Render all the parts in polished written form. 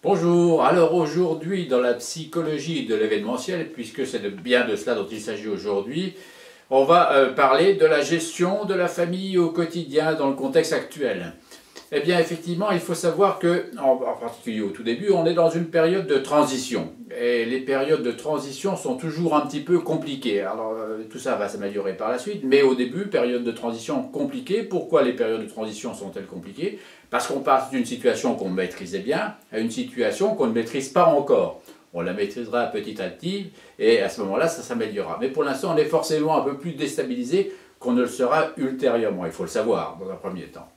Bonjour, alors aujourd'hui dans la psychologie de l'événementiel, puisque c'est bien de cela dont il s'agit aujourd'hui, on va parler de la gestion de la famille au quotidien dans le contexte actuel. Eh bien effectivement, il faut savoir que, en particulier au tout début, on est dans une période de transition. Et les périodes de transition sont toujours un petit peu compliquées. Alors tout ça va s'améliorer par la suite, mais au début, période de transition compliquée. Pourquoi les périodes de transition sont-elles compliquées? Parce qu'on passe d'une situation qu'on maîtrisait bien à une situation qu'on ne maîtrise pas encore. On la maîtrisera petit à petit et à ce moment-là, ça s'améliorera. Mais pour l'instant, on est forcément un peu plus déstabilisé qu'on ne le sera ultérieurement. Il faut le savoir dans un premier temps.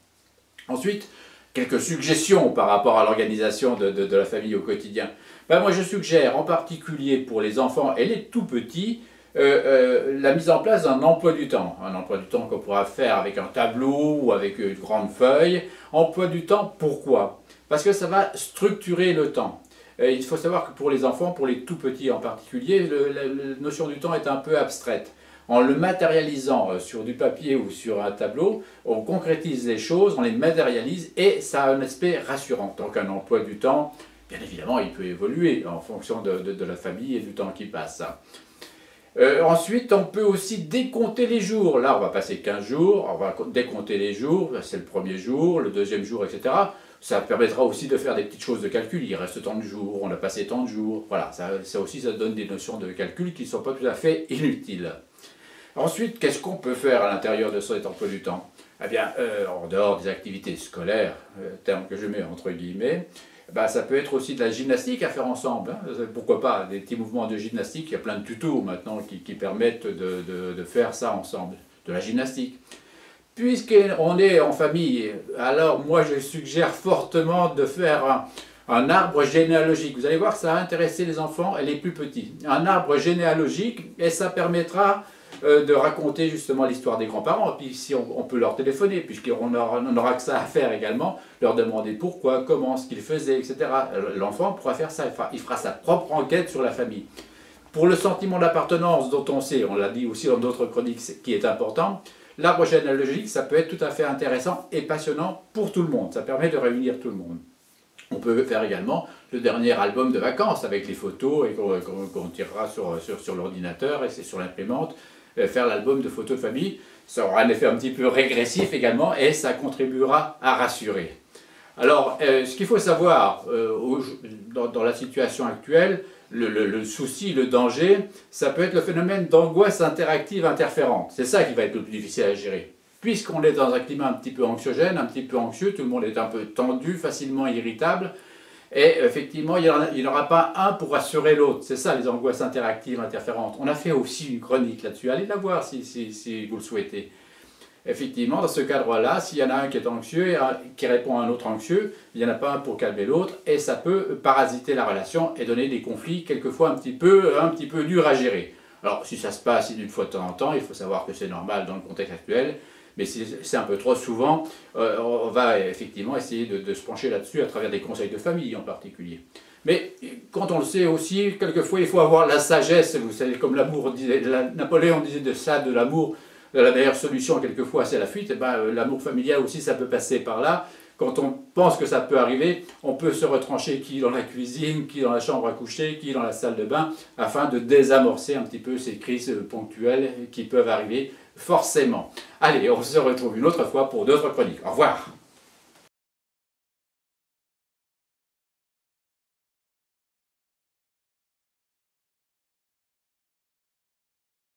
Ensuite, quelques suggestions par rapport à l'organisation de la famille au quotidien. Ben, moi, je suggère en particulier pour les enfants et les tout-petits la mise en place d'un emploi du temps. Un emploi du temps qu'on pourra faire avec un tableau ou avec une grande feuille. Emploi du temps, pourquoi? Parce que ça va structurer le temps. Il faut savoir que pour les enfants, pour les tout-petits en particulier, la notion du temps est un peu abstraite. En le matérialisant sur du papier ou sur un tableau, on concrétise les choses, on les matérialise et ça a un aspect rassurant. Donc un emploi du temps, bien évidemment, il peut évoluer en fonction de la famille et du temps qui passe. Ensuite, on peut aussi décompter les jours. Là, on va passer 15 jours, on va décompter les jours, c'est le premier jour, le deuxième jour, etc. Ça permettra aussi de faire des petites choses de calcul. Il reste tant de jours, on a passé tant de jours. Voilà, ça aussi, ça donne des notions de calcul qui ne sont pas tout à fait inutiles. Ensuite, qu'est-ce qu'on peut faire à l'intérieur de cet emploi du temps? Eh bien, en dehors des activités scolaires, terme que je mets entre guillemets, ben, ça peut être aussi de la gymnastique à faire ensemble. Hein. Pourquoi pas des petits mouvements de gymnastique? Il y a plein de tutos maintenant qui permettent de faire ça ensemble. De la gymnastique. Puisqu'on est en famille, alors moi je suggère fortement de faire un arbre généalogique. Vous allez voir que ça va intéresser les enfants et les plus petits. Un arbre généalogique, et ça permettra de raconter justement l'histoire des grands-parents. Et puis si on peut leur téléphoner, puisqu'on aura que ça à faire également, leur demander pourquoi, comment, ce qu'ils faisaient, etc. L'enfant pourra faire ça, il fera sa propre enquête sur la famille. Pour le sentiment d'appartenance dont on sait, on l'a dit aussi dans d'autres chroniques, qui est important, l'arbre généalogique, ça peut être tout à fait intéressant et passionnant pour tout le monde. Ça permet de réunir tout le monde. On peut faire également le dernier album de vacances avec les photos et qu'on tirera sur l'ordinateur et c'est sur l'imprimante. Faire l'album de photos de famille, ça aura un effet un petit peu régressif également et ça contribuera à rassurer. Alors, ce qu'il faut savoir dans la situation actuelle, le souci, le danger, ça peut être le phénomène d'angoisse interactive interférente. C'est ça qui va être le plus difficile à gérer. Puisqu'on est dans un climat un petit peu anxiogène, un petit peu anxieux, tout le monde est un peu tendu, facilement irritable, et effectivement, il n'y en aura pas un pour rassurer l'autre. C'est ça les angoisses interactives interférentes. On a fait aussi une chronique là-dessus, allez la voir si vous le souhaitez. Effectivement, dans ce cadre-là, s'il y en a un qui est anxieux et qui répond à un autre anxieux, il n'y en a pas un pour calmer l'autre et ça peut parasiter la relation et donner des conflits quelquefois un petit peu durs à gérer. Alors, si ça se passe d'une fois de temps en temps, il faut savoir que c'est normal dans le contexte actuel, mais si c'est un peu trop souvent, on va effectivement essayer de se pencher là-dessus à travers des conseils de famille en particulier. Mais quand on le sait aussi, quelquefois il faut avoir la sagesse, vous savez, comme Napoléon disait de ça, de l'amour, la meilleure solution quelquefois c'est la fuite, et ben, l'amour familial aussi ça peut passer par là. Quand on pense que ça peut arriver, on peut se retrancher qui dans la cuisine, qui dans la chambre à coucher, qui dans la salle de bain, afin de désamorcer un petit peu ces crises ponctuelles qui peuvent arriver forcément. Allez, on se retrouve une autre fois pour d'autres chroniques. Au revoir!